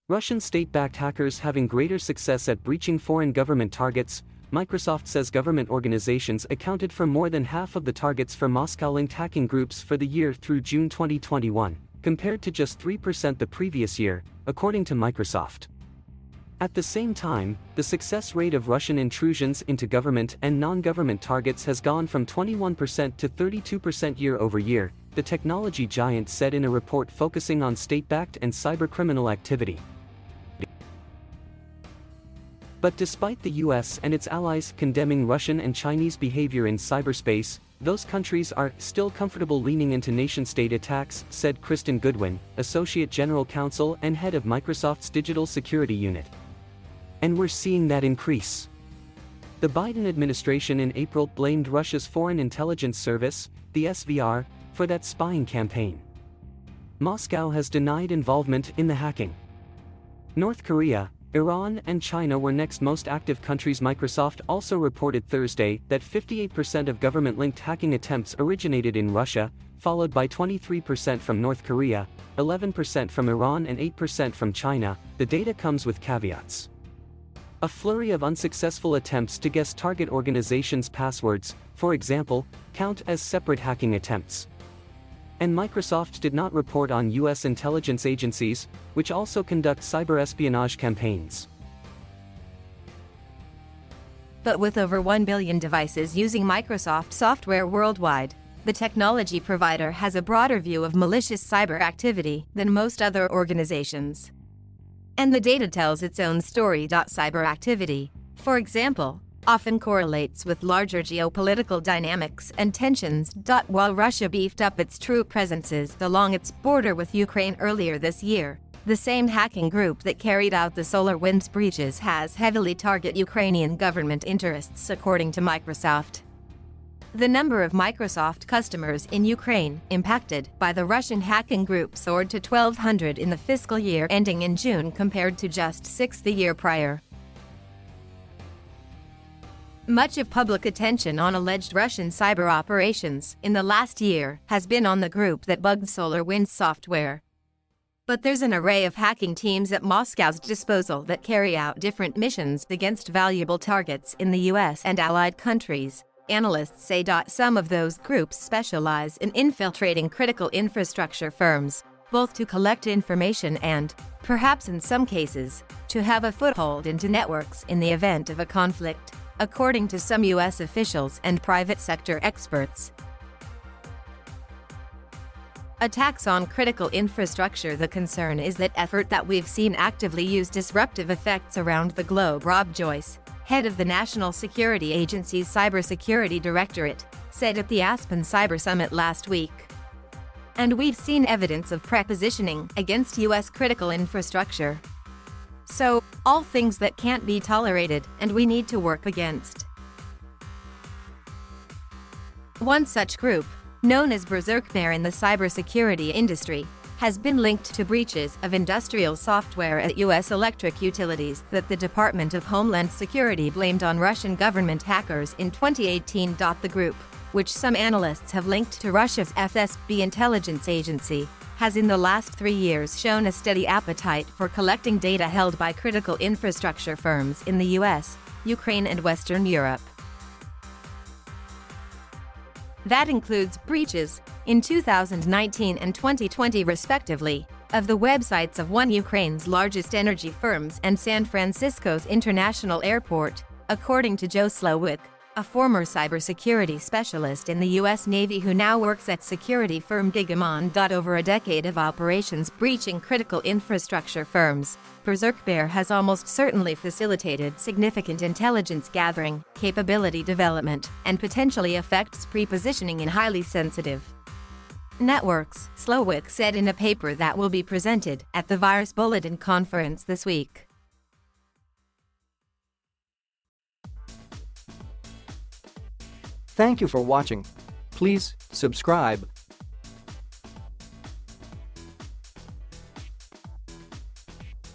Russian state-backed hackers having greater success at breaching foreign government targets. Microsoft says government organizations accounted for more than half of the targets for Moscow-linked hacking groups for the year through June 2021, compared to just 3% the previous year, according to Microsoft. At the same time, the success rate of Russian intrusions into government and non-government targets has gone from 21% to 32% year-over-year, the technology giant said in a report focusing on state-backed and cybercriminal activity. But despite the US and its allies condemning Russian and Chinese behavior in cyberspace, those countries are still comfortable leaning into nation-state attacks, said Kristen Goodwin, Associate General Counsel and head of Microsoft's Digital Security Unit. And we're seeing that increase. The Biden administration in April blamed Russia's Foreign Intelligence Service, the SVR, for that spying campaign. Moscow has denied involvement in the hacking. North Korea, Iran and China were next most active countries. Microsoft also reported Thursday that 58% of government-linked hacking attempts originated in Russia, followed by 23% from North Korea, 11% from Iran and 8% from China. The data comes with caveats. A flurry of unsuccessful attempts to guess target organizations' passwords, for example, count as separate hacking attempts. And Microsoft did not report on US intelligence agencies, which also conduct cyber espionage campaigns. But with over 1 billion devices using Microsoft software worldwide, the technology provider has a broader view of malicious cyber activity than most other organizations. And the data tells its own story. Cyber activity, for example, often correlates with larger geopolitical dynamics and tensions. While Russia beefed up its troop presences along its border with Ukraine earlier this year, the same hacking group that carried out the SolarWinds breaches has heavily targeted Ukrainian government interests, according to Microsoft. The number of Microsoft customers in Ukraine impacted by the Russian hacking group soared to 1,200 in the fiscal year ending in June compared to just 6 the year prior. Much of public attention on alleged Russian cyber operations in the last year has been on the group that bugged SolarWinds software. But there's an array of hacking teams at Moscow's disposal that carry out different missions against valuable targets in the US and allied countries, analysts say. Some of those groups specialize in infiltrating critical infrastructure firms, both to collect information and, perhaps in some cases, to have a foothold into networks in the event of a conflict, according to some US officials and private sector experts. Attacks on critical infrastructure. The concern is that effort that we've seen actively use disruptive effects around the globe. Rob Joyce, head of the National Security Agency's Cybersecurity Directorate, said at the Aspen Cyber Summit last week. And we've seen evidence of prepositioning against US critical infrastructure. So, all things that can't be tolerated and we need to work against. One such group, known as governm in the cybersecurity industry, has been linked to breaches of industrial software at US electric utilities that the Department of Homeland Security blamed on Russian government hackers in 2018. The group, which some analysts have linked to Russia's FSB intelligence agency, has in the last 3 years shown a steady appetite for collecting data held by critical infrastructure firms in the US, Ukraine and Western Europe. That includes breaches, in 2019 and 2020 respectively, of the websites of one Ukraine's largest energy firms and San Francisco's International Airport, according to Joe Slowick, a former cybersecurity specialist in the U.S. Navy who now works at security firm governm. Over a decade of operations breaching critical infrastructure firms, governm has almost certainly facilitated significant intelligence gathering, capability development, and potentially affects prepositioning in highly sensitive networks, Slowick said in a paper that will be presented at the Virus Bulletin conference this week. Thank you for watching. Please subscribe,